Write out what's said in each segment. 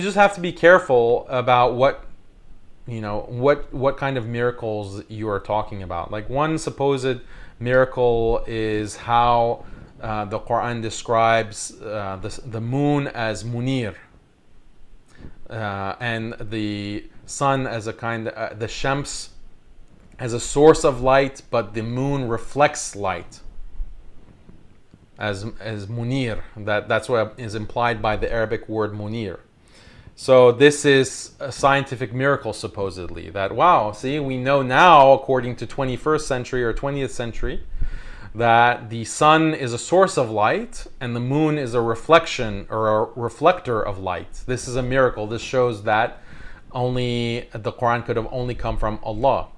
You just have to be careful about what kind of miracles you are talking about. Like one supposed miracle is how the Quran describes the moon as munir, and the sun as a kind the shams as a source of light, but the moon reflects light as munir. That's what is implied by the Arabic word munir. So this is a scientific miracle, supposedly, that, wow, see, we know now, according to 21st century or 20th century, that the sun is a source of light and the moon is a reflection or a reflector of light. This is a miracle. This shows that only the Quran could have only come from Allah.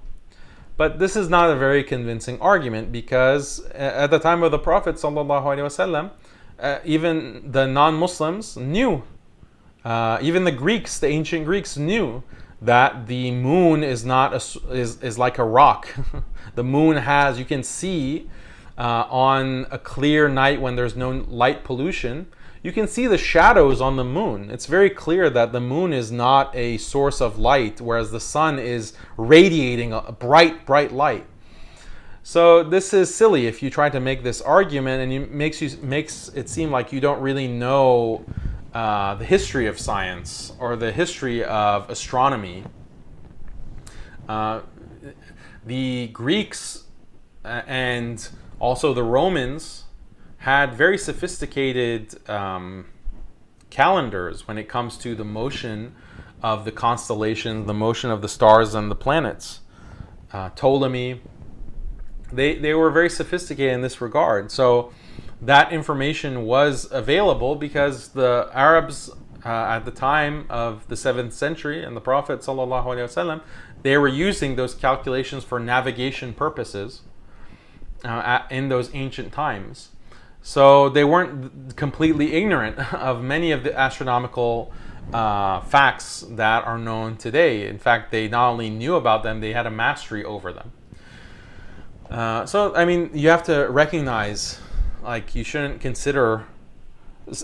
But this is not a very convincing argument, because at the time of the Prophet ﷺ, even the non-Muslims knew, even the Greeks, the ancient Greeks, knew that the moon is not is like a rock. The moon has, you can see on a clear night when there's no light pollution, you can see the shadows on the moon. It's very clear that the moon is not a source of light, whereas the sun is radiating a bright, bright light. So this is silly if you try to make this argument, and it makes it seem like you don't really know the history of science or the history of astronomy. The Greeks and also the Romans had very sophisticated calendars when it comes to the motion of the constellations, the motion of the stars and the planets. Ptolemy, they were very sophisticated in this regard. So that information was available because the Arabs at the time of the 7th century and the Prophet ﷺ, they were using those calculations for navigation purposes in those ancient times. So they weren't completely ignorant of many of the astronomical facts that are known today. In fact, they not only knew about them, they had a mastery over them. So, I mean, you have to recognize, like, you shouldn't consider...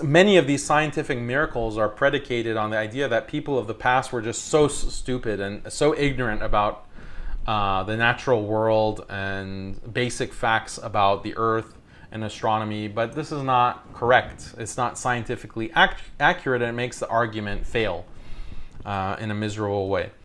Many of these scientific miracles are predicated on the idea that people of the past were just so stupid and so ignorant about the natural world and basic facts about the earth and astronomy, but this is not correct. It's not scientifically accurate, and it makes the argument fail in a miserable way.